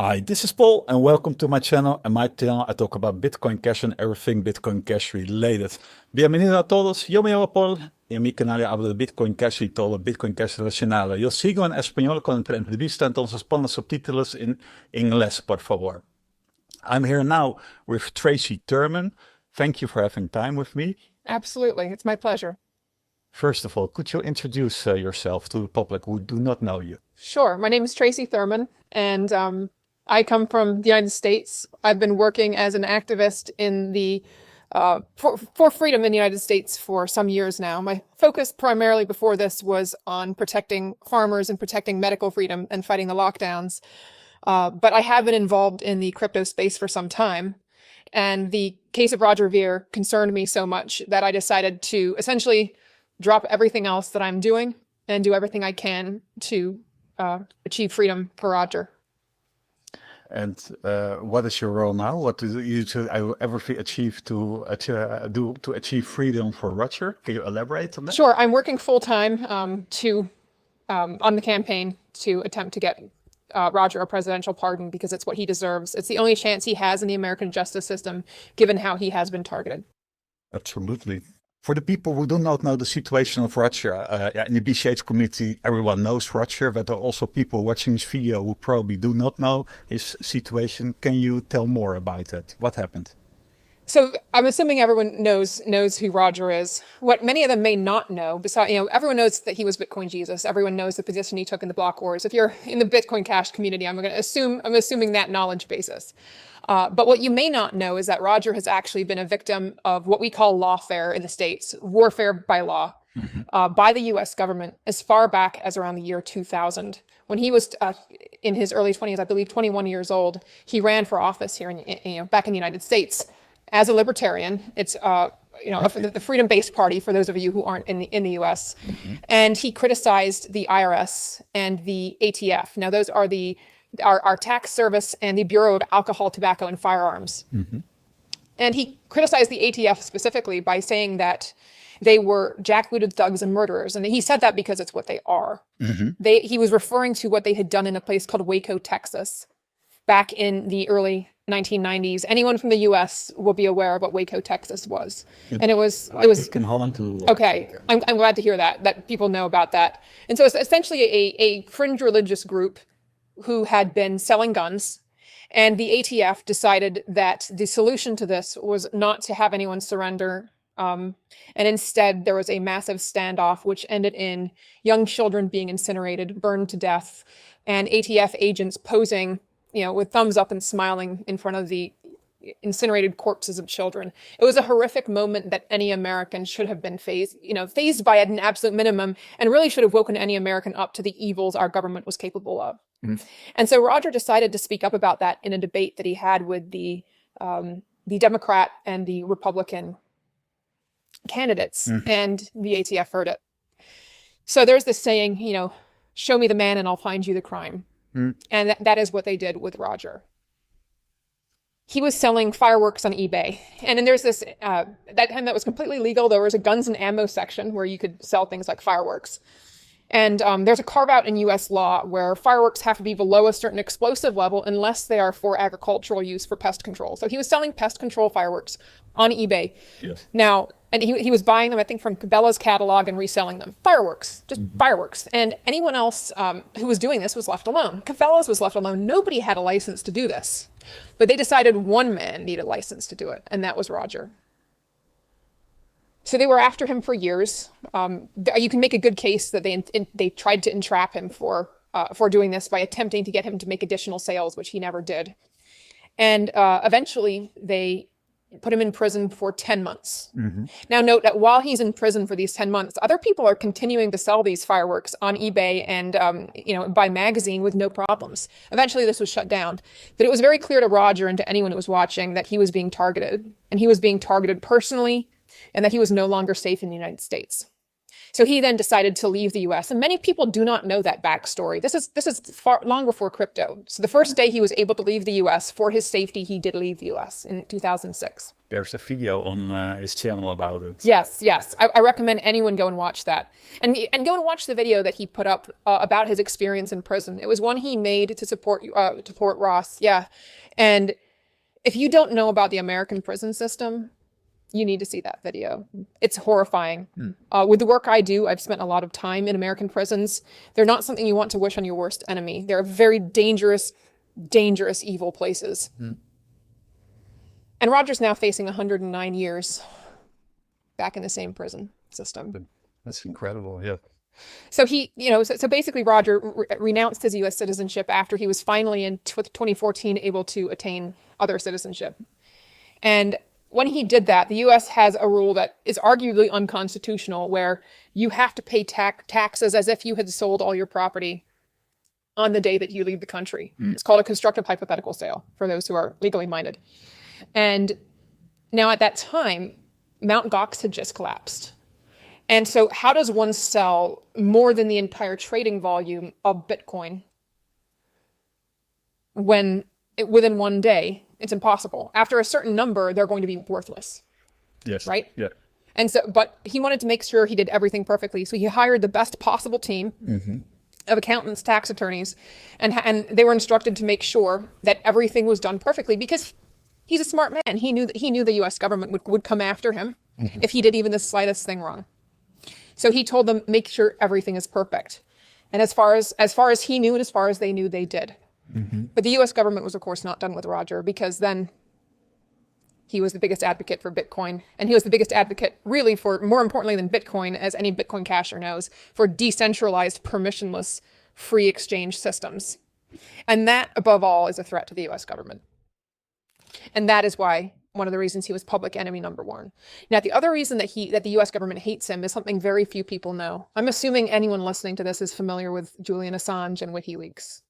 Hi, this is Paul and welcome to my channel. En my channel I talk about Bitcoin Cash and everything Bitcoin Cash related. Bienvenido a todos, yo me llamo Paul y en mi canal hablo de Bitcoin Cash y todo Bitcoin Cash relacionado. Yo sigo en español con entrevista, entonces pon los subtítulos en inglés, por favor. I'm here now with Tracy Thurman. Thank you for having time with me. Absolutely, it's my pleasure. First of all, could you introduce yourself to the public who do not know you? Sure, my name is Tracy Thurman, and I come from the United States. I've been working as an activist in the for freedom in the United States for some years now. My focus primarily before this was on protecting farmers and protecting medical freedom and fighting the lockdowns. But I have been involved in the crypto space for some time. And the case of Roger Ver concerned me so much that I decided to essentially drop everything else that I'm doing and do everything I can to achieve freedom for Roger. And what is your role now? What do you ever achieve to achieve freedom for Roger? Can you elaborate on that? Sure, I'm working full time on the campaign to attempt to get Roger a presidential pardon because it's what he deserves. It's the only chance he has in the American justice system, given how he has been targeted. Absolutely. For the people who do not know the situation of Roger, in the BCH community, everyone knows Roger, but there are also people watching this video who probably do not know his situation. Can you tell more about it? What happened? So I'm assuming everyone knows who Roger is. What many of them may not know, besides, everyone knows that he was Bitcoin Jesus. Everyone knows the position he took in the block wars. If you're in the Bitcoin Cash community, I'm assuming that knowledge basis. But what you may not know is that Roger has actually been a victim of what we call lawfare in the States, warfare by law, by the US government as far back as around the year 2000. When he was in his early 20s, I believe 21 years old, he ran for office here back in the United States as a libertarian. It's the freedom-based party, for those of you who aren't in the US. And he criticized the IRS and the ATF. Now, those are our tax service and the Bureau of Alcohol, Tobacco, and Firearms. And he criticized the ATF specifically by saying that they were jackbooted thugs and murderers. And he said that because it's what they are. He was referring to what they had done in a place called Waco, Texas, back in the early 1990s. Anyone from the U.S. will be aware of what Waco, Texas was. And it was in Holland too. Okay, I'm glad to hear that people know about that. And so it's essentially a fringe religious group who had been selling guns, and the ATF decided that the solution to this was not to have anyone surrender, and instead there was a massive standoff which ended in young children being incinerated, burned to death, and ATF agents posing, with thumbs up and smiling in front of the incinerated corpses of children. It was a horrific moment that any American should have been fazed by at an absolute minimum, and really should have woken any American up to the evils our government was capable of. And so Roger decided to speak up about that in a debate that he had with the Democrat and the Republican candidates, and the ATF heard it. So there's this saying, show me the man and I'll find you the crime. And that is what they did with Roger. He was selling fireworks on eBay. And then there's this, that time that was completely legal. There was a guns and ammo section where you could sell things like fireworks. And there's a carve out in US law where fireworks have to be below a certain explosive level unless they are for agricultural use for pest control. So he was selling pest control fireworks on eBay. Yes. Now, and he was buying them, I think, from Cabela's catalog and reselling them. Fireworks, just fireworks. And anyone else who was doing this was left alone. Cabela's was left alone. Nobody had a license to do this. But they decided one man needed a license to do it, and that was Roger. So they were after him for years. You can make a good case that they tried to entrap him for doing this by attempting to get him to make additional sales, which he never did. And eventually they put him in prison for 10 months. Now note that while he's in prison for these 10 months, other people are continuing to sell these fireworks on eBay and by magazine with no problems. Eventually this was shut down. But it was very clear to Roger and to anyone who was watching that he was being targeted, and he was being targeted personally, and that he was no longer safe in the United States. So he then decided to leave the US. And many people do not know that backstory. This is far long before crypto. So the first day he was able to leave the US for his safety, he did leave the US in 2006. There's a video on his channel about it. Yes. I recommend anyone go and watch that. And go and watch the video that he put up about his experience in prison. It was one he made to support Ross. Yeah. And if you don't know about the American prison system, you need to see that video. It's horrifying. With the work I do, I've spent a lot of time in American prisons. They're not something you want to wish on your worst enemy. They're very dangerous, evil places. And Roger's now facing 109 years back in the same prison system. That's incredible, yeah. So so basically Roger renounced his US citizenship after he was finally in 2014 able to attain other citizenship. And when he did that, the US has a rule that is arguably unconstitutional where you have to pay taxes as if you had sold all your property on the day that you leave the country. It's called a constructive hypothetical sale for those who are legally minded. And now at that time, Mt. Gox had just collapsed. And so how does one sell more than the entire trading volume of Bitcoin when within one day? It's impossible. After a certain number, they're going to be worthless. Yes. Right? Yeah. And so, but he wanted to make sure he did everything perfectly. So he hired the best possible team of accountants, tax attorneys, and they were instructed to make sure that everything was done perfectly because he's a smart man. He knew the US government would come after him if he did even the slightest thing wrong. So he told them, make sure everything is perfect. And as far as he knew and as far as they knew, they did. But the US government was, of course, not done with Roger because then he was the biggest advocate for Bitcoin. And he was the biggest advocate, really, for more importantly than Bitcoin, as any Bitcoin casher knows, for decentralized, permissionless, free exchange systems. And that, above all, is a threat to the US government. And that is why one of the reasons he was public enemy number one. Now, the other reason that the US government hates him is something very few people know. I'm assuming anyone listening to this is familiar with Jullian Assange and WikiLeaks.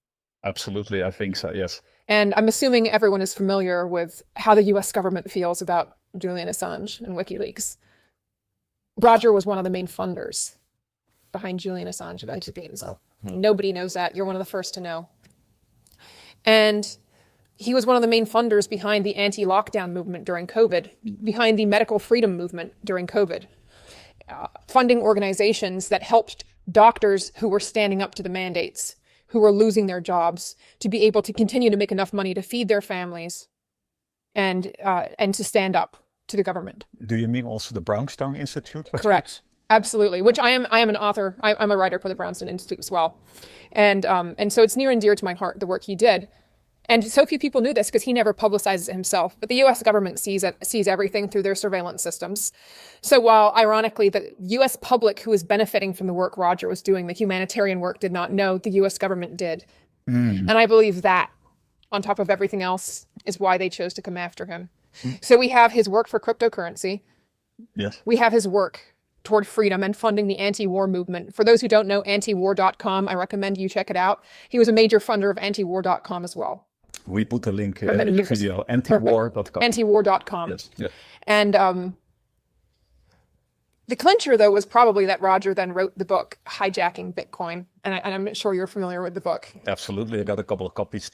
Absolutely, I think so, yes. And I'm assuming everyone is familiar with how the US government feels about Jullian Assange and WikiLeaks. Roger was one of the main funders behind Jullian Assange investigations. Nobody knows that. You're one of the first to know. And he was one of the main funders behind the anti-lockdown movement during COVID, behind the medical freedom movement during COVID, funding organizations that helped doctors who were standing up to the mandates, who were losing their jobs, to be able to continue to make enough money to feed their families and to stand up to the government. Do you mean also the Brownstone Institute? Correct. Absolutely. Which I am an author. I'm a writer for the Brownstone Institute as well. And so it's near and dear to my heart, the work he did. And so few people knew this because he never publicizes it himself. But the US government sees everything through their surveillance systems. So while ironically the US public who was benefiting from the work Roger was doing, the humanitarian work, did not know, the US government did. And I believe that, on top of everything else, is why they chose to come after him. So we have his work for cryptocurrency. Yes. We have his work toward freedom and funding the anti-war movement. For those who don't know antiwar.com, I recommend you check it out. He was a major funder of antiwar.com as well. We put a link in the video, antiwar.com. Antiwar.com. Yes. Yeah. And the clincher, though, was probably that Roger then wrote the book, Hijacking Bitcoin. And I'm sure you're familiar with the book. Absolutely. I got a couple of copies.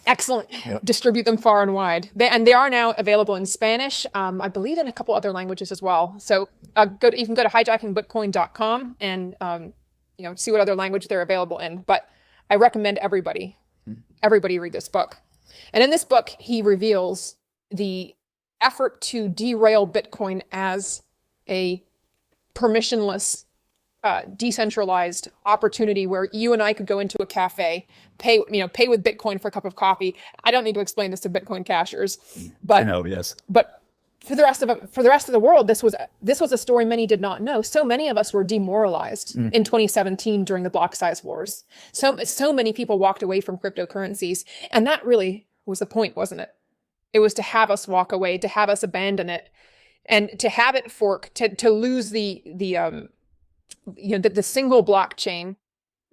Excellent. Yep. Distribute them far and wide. They are now available in Spanish, I believe in a couple other languages as well. So you can go to hijackingbitcoin.com and see what other language they're available in. But I recommend everybody read this book. And in this book, he reveals the effort to derail Bitcoin as a permissionless, decentralized opportunity where you and I could go into a cafe, pay with Bitcoin for a cup of coffee. I don't need to explain this to Bitcoin cashers, but I know, yes. But for the rest of the world, this was a story many did not know. So many of us were demoralized in 2017 during the block size wars. So many people walked away from cryptocurrencies, and that really was the point, wasn't it? It was to have us walk away, to have us abandon it, and to have it fork, to lose the single blockchain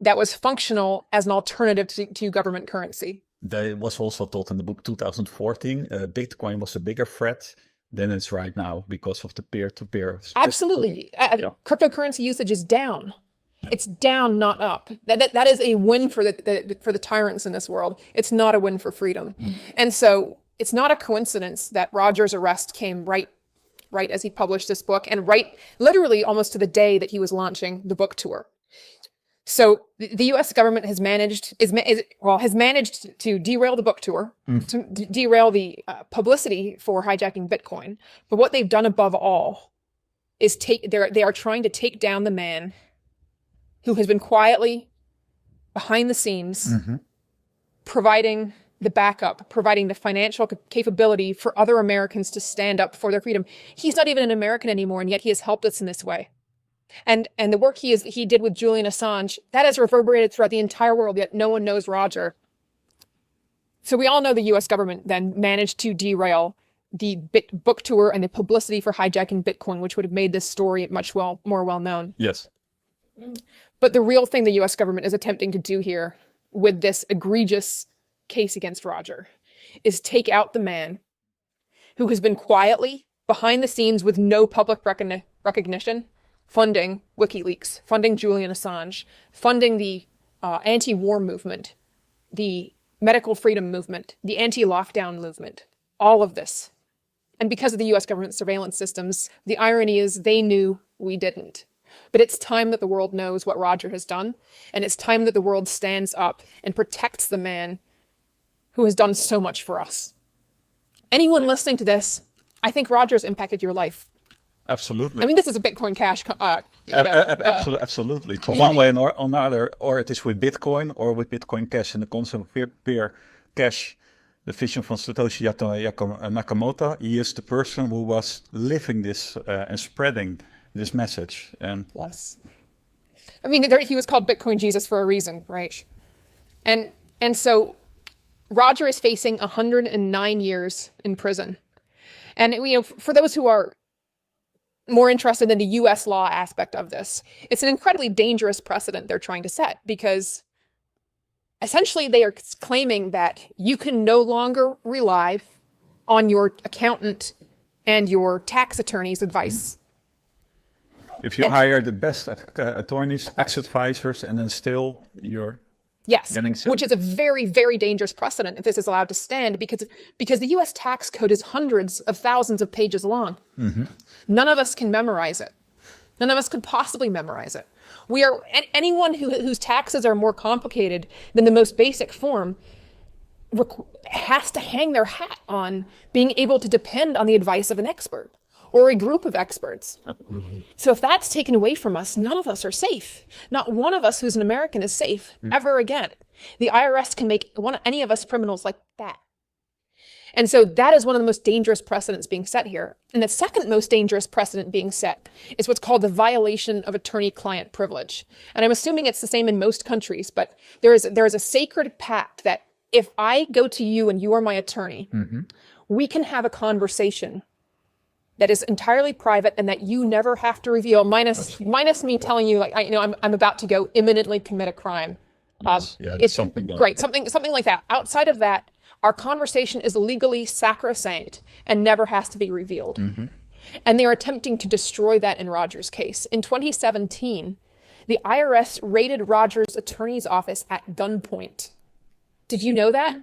that was functional as an alternative to government currency. That was also taught in the book 2014. Bitcoin was a bigger threat than it's right now because of the peer-to-peer. Absolutely. Cryptocurrency usage is down. It's down, not up. That is a win for the tyrants in this world. It's not a win for freedom. And so it's not a coincidence that Roger's arrest came right as he published this book, and literally almost to the day that he was launching the book tour. So the U.S. government has managed to derail the book tour, to derail the publicity for hijacking Bitcoin. But what they've done above all is they are trying to take down the man who has been quietly behind the scenes, providing the backup, providing the financial capability for other Americans to stand up for their freedom. He's not even an American anymore, and yet he has helped us in this way. And the work he did with Jullian Assange, that has reverberated throughout the entire world, yet no one knows Roger. So we all know the US government then managed to derail the book tour and the publicity for hijacking Bitcoin, which would have made this story much more well known. Yes. But the real thing the US government is attempting to do here with this egregious case against Roger is take out the man who has been quietly behind the scenes with no public recognition, funding WikiLeaks, funding Jullian Assange, funding the anti-war movement, the medical freedom movement, the anti-lockdown movement, all of this. And because of the US government surveillance systems, the irony is they knew, we didn't. But it's time that the world knows what Roger has done, and it's time that the world stands up and protects the man who has done so much for us. Anyone listening to this, I think Roger's impacted your life. Absolutely. I mean, this is a Bitcoin Cash. Absolutely. One way or another, or it is with Bitcoin or with Bitcoin Cash. And the concept of peer cash, the vision from Satoshi Nakamoto, he is the person who was living this and spreading this message. And yes. I mean, he was called Bitcoin Jesus for a reason, right? And so Roger is facing 109 years in prison. And for those who are more interested in the US law aspect of this, it's an incredibly dangerous precedent they're trying to set, because essentially they are claiming that you can no longer rely on your accountant and your tax attorney's advice. If you hire the best attorneys, tax advisors, and then still you're which is a very, very dangerous precedent if this is allowed to stand, because the US tax code is hundreds of thousands of pages long. None of us can memorize it. None of us could possibly memorize it. Anyone whose taxes are more complicated than the most basic form has to hang their hat on being able to depend on the advice of an expert or a group of experts. So if that's taken away from us, none of us are safe. Not one of us who's an American is safe ever again. The IRS can make any of us criminals like that. And so that is one of the most dangerous precedents being set here. And the second most dangerous precedent being set is what's called the violation of attorney-client privilege. And I'm assuming it's the same in most countries, but there is a sacred pact that if I go to you and you are my attorney, we can have a conversation that is entirely private and that you never have to reveal, minus me telling you, I'm about to go imminently commit a crime. It's something great, something like that. Outside of that, our conversation is legally sacrosanct and never has to be revealed. And they're attempting to destroy that in Roger's case. In 2017, the IRS raided Roger's attorney's office at gunpoint. Did you know that?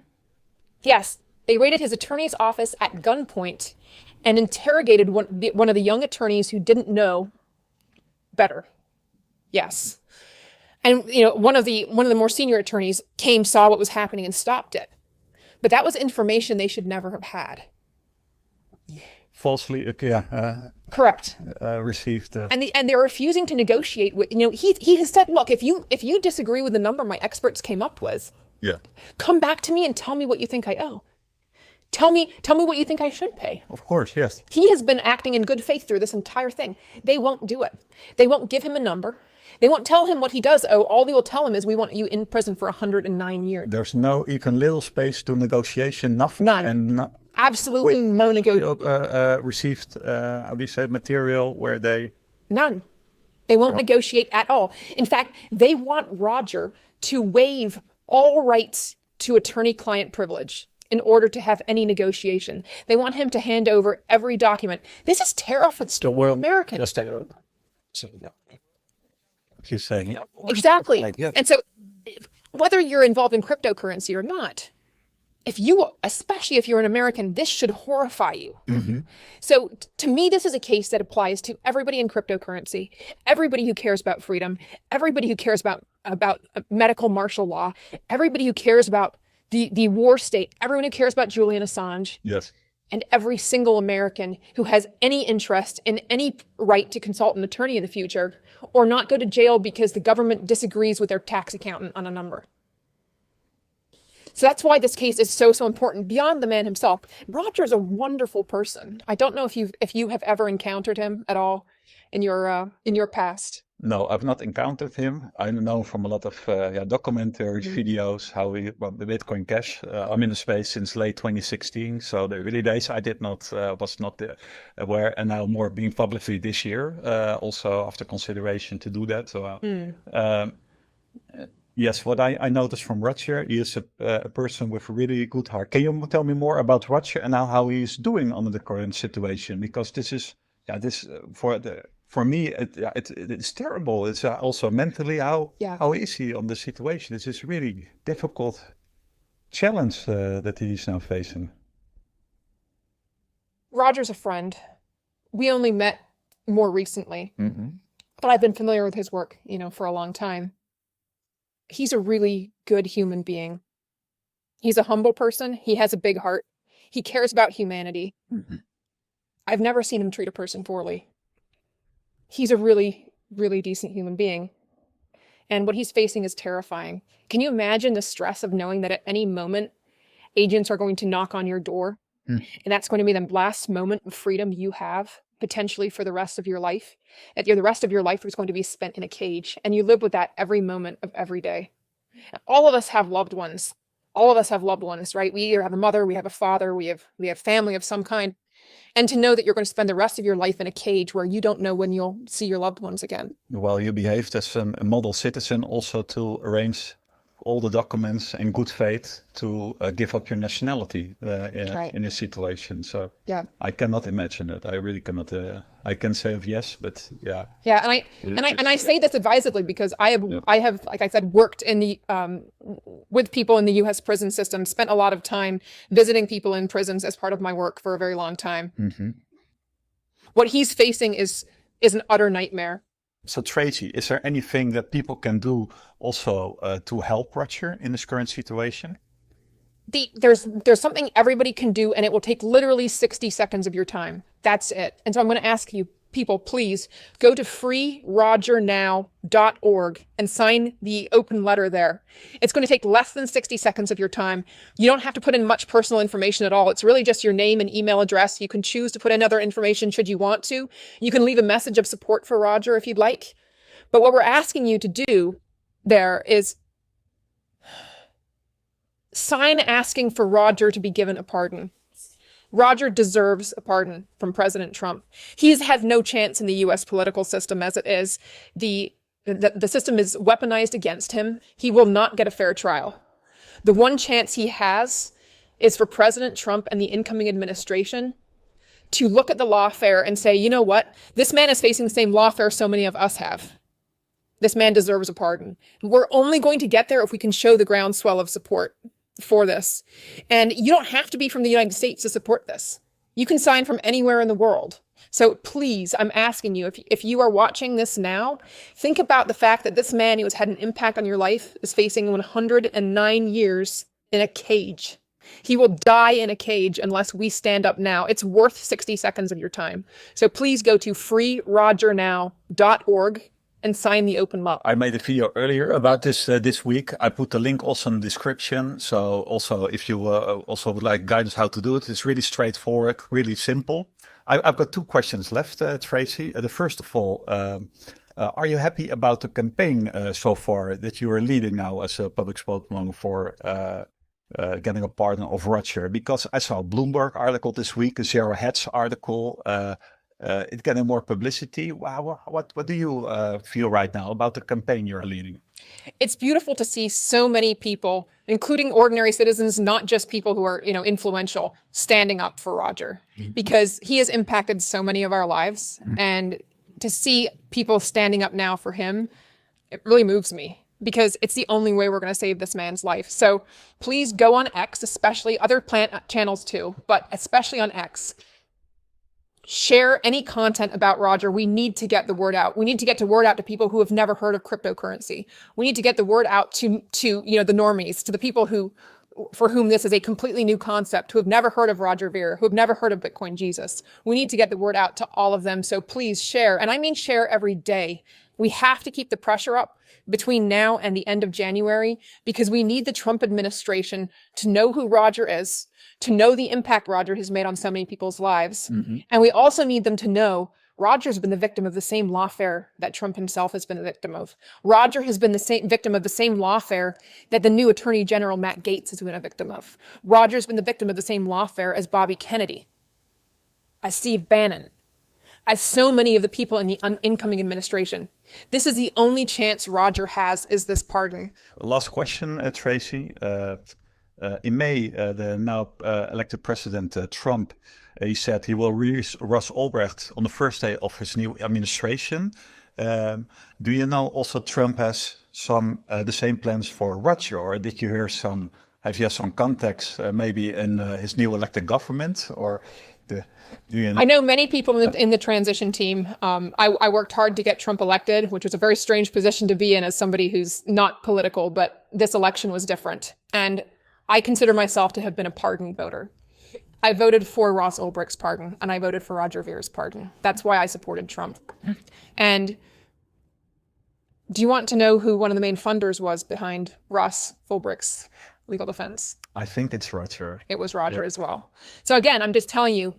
Yes, they raided his attorney's office at gunpoint and interrogated one of the young attorneys who didn't know better. Yes. And one of the more senior attorneys saw what was happening and stopped it. But that was information they should never have had. Falsely, correct. Received. And they're refusing to negotiate with. He has said, look, if you disagree with the number my experts came up with, come back to me and tell me what you think I owe. Tell me what you think I should pay. Of course, yes. He has been acting in good faith through this entire thing. They won't do it. They won't give him a number. They won't tell him what he does owe. All they will tell him is, we want you in prison for 109 years. There's no even little space to negotiation, nothing. None. And absolutely no negotiation. Received, material where they... None. They won't negotiate at all. In fact, they want Roger to waive all rights to attorney-client privilege. in order to have any negotiation. They want him to hand over every document. This is terrifying. The world American. just take it over. So, yeah. He's saying, yeah. Exactly. Like, yeah. And so whether you're involved in cryptocurrency or not, especially if you're an American, this should horrify you. So to me, this is a case that applies to everybody in cryptocurrency, everybody who cares about freedom, everybody who cares about medical martial law, everybody who cares about the war state, everyone who cares about Jullian Assange, Yes. and every single American who has any interest in any right to consult an attorney in the future or not go to jail because the government disagrees with their tax accountant on a number. So that's why this case is so important beyond the man himself. Roger is a wonderful person. I don't know if you have ever encountered him at all in your past. No, I've not encountered him. I know from a lot of documentaries, videos, how the Bitcoin Cash. I'm in the space since late 2016, so the early days I was not aware, and now more being publicly this year. Also after consideration to do that. So. Yes, what I noticed from Roger, he is a person with a really good heart. Can you tell me more about Roger and now how he is doing under the current situation? Because this is, for me, it's terrible. It's also mentally, how is he on the situation? This is really difficult challenge that he is now facing. Roger's a friend. We only met more recently, but I've been familiar with his work, for a long time. He's a really good human being. He's a humble person. He has a big heart. He cares about humanity. I've never seen him treat a person poorly. He's a really, really decent human being. And what he's facing is terrifying. Can you imagine the stress of knowing that at any moment, agents are going to knock on your door? And that's going to be the last moment of freedom you have, potentially for the rest of your life. The rest of your life is going to be spent in a cage, and you live with that every moment of every day. All of us have loved ones. All of us have loved ones, right? We either have a mother, we have a father, we have family of some kind. And to know that you're going to spend the rest of your life in a cage where you don't know when you'll see your loved ones again. Well, you behaved as a model citizen also to arrange all the documents in good faith to give up your nationality in this situation. So yeah, I cannot imagine it. I really cannot. I can say yes, but yeah. Yeah, and I say this advisedly because I have, like I said, worked in the with people in the U.S. prison system, spent a lot of time visiting people in prisons as part of my work for a very long time. What he's facing is an utter nightmare. So Tracy, is there anything that people can do also to help Roger in this current situation? There's something everybody can do, and it will take literally 60 seconds of your time. That's it. And so I'm going to ask you, people, please go to freerogernow.org and sign the open letter there. It's going to take less than 60 seconds of your time. You don't have to put in much personal information at all. It's really just your name and email address. You can choose to put in other information should you want to. You can leave a message of support for Roger if you'd like. But what we're asking you to do there is sign asking for Roger to be given a pardon. Roger deserves a pardon from President Trump. He's had no chance in the U.S. political system as it is. The system is weaponized against him. He will not get a fair trial. The one chance he has is for President Trump and the incoming administration to look at the lawfare and say, you know what? This man is facing the same lawfare so many of us have. This man deserves a pardon. We're only going to get there if we can show the groundswell of support for this. And you don't have to be from the United States to support this. You can sign from anywhere in the world. So please, I'm asking you, if you are watching this now, think about the fact that this man who has had an impact on your life is facing 109 years in a cage. He will die in a cage unless we stand up now. It's worth 60 seconds of your time. So please go to freerogernow.org and sign the open law. I made a video earlier about this this week. I put the link also in the description. So also if you also would like guidance how to do it, it's really straightforward, really simple. I've got two questions left, Tracy. The first of all, are you happy about the campaign so far that you are leading now as a public spokeswoman for getting a pardon of Roger? Because I saw a Bloomberg article this week, a Zero Hedge article, It's getting more publicity. Wow, what do you feel right now about the campaign you're leading? It's beautiful to see so many people, including ordinary citizens, not just people who are, influential, standing up for Roger, because he has impacted so many of our lives. And to see people standing up now for him, it really moves me, because it's the only way we're going to save this man's life. So please go on X, especially other channels too, but especially on X. Share any content about Roger. We need to get the word out. We need to get the word out to people who have never heard of cryptocurrency. We need to get the word out to the normies, to the people for whom this is a completely new concept, who have never heard of Roger Ver, who have never heard of Bitcoin Jesus. We need to get the word out to all of them. So please share. And I mean share every day. We have to keep the pressure up between now and the end of January, because we need the Trump administration to know who Roger is, to know the impact Roger has made on so many people's lives. And we also need them to know Roger's been the victim of the same lawfare that Trump himself has been a victim of. Roger has been the same victim of the same lawfare that the new Attorney General Matt Gaetz has been a victim of. Roger's been the victim of the same lawfare as Bobby Kennedy, as Steve Bannon, as so many of the people in the incoming administration. This is the only chance Roger has, is this pardon. Last question, Tracy. In May, the now elected president Trump, he said he will release Russ Ulbrecht on the first day of his new administration. Do you know also Trump has the same plans for Roger, or did you hear have you some contacts maybe in his new elected government, or do you know? I know many people in the transition team. I worked hard to get Trump elected, which was a very strange position to be in as somebody who's not political, but this election was different. And I consider myself to have been a pardon voter. I voted for Ross Ulbricht's pardon, and I voted for Roger Ver's pardon. That's why I supported Trump. And do you want to know who one of the main funders was behind Ross Ulbricht's legal defense? I think it's Roger. It was Roger as well. So again, I'm just telling you,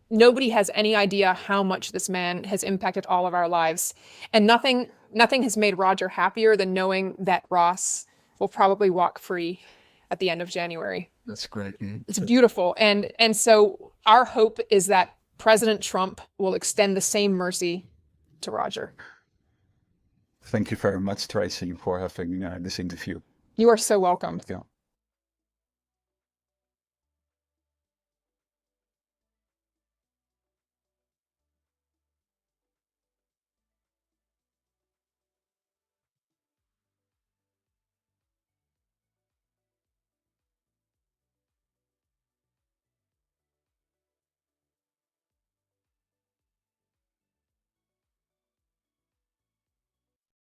nobody has any idea how much this man has impacted all of our lives. And nothing has made Roger happier than knowing that Ross will probably walk free at the end of January. That's great. It's beautiful. And so our hope is that President Trump will extend the same mercy to Roger. Thank you very much, Tracy, for having this interview. You are so welcome. Yeah.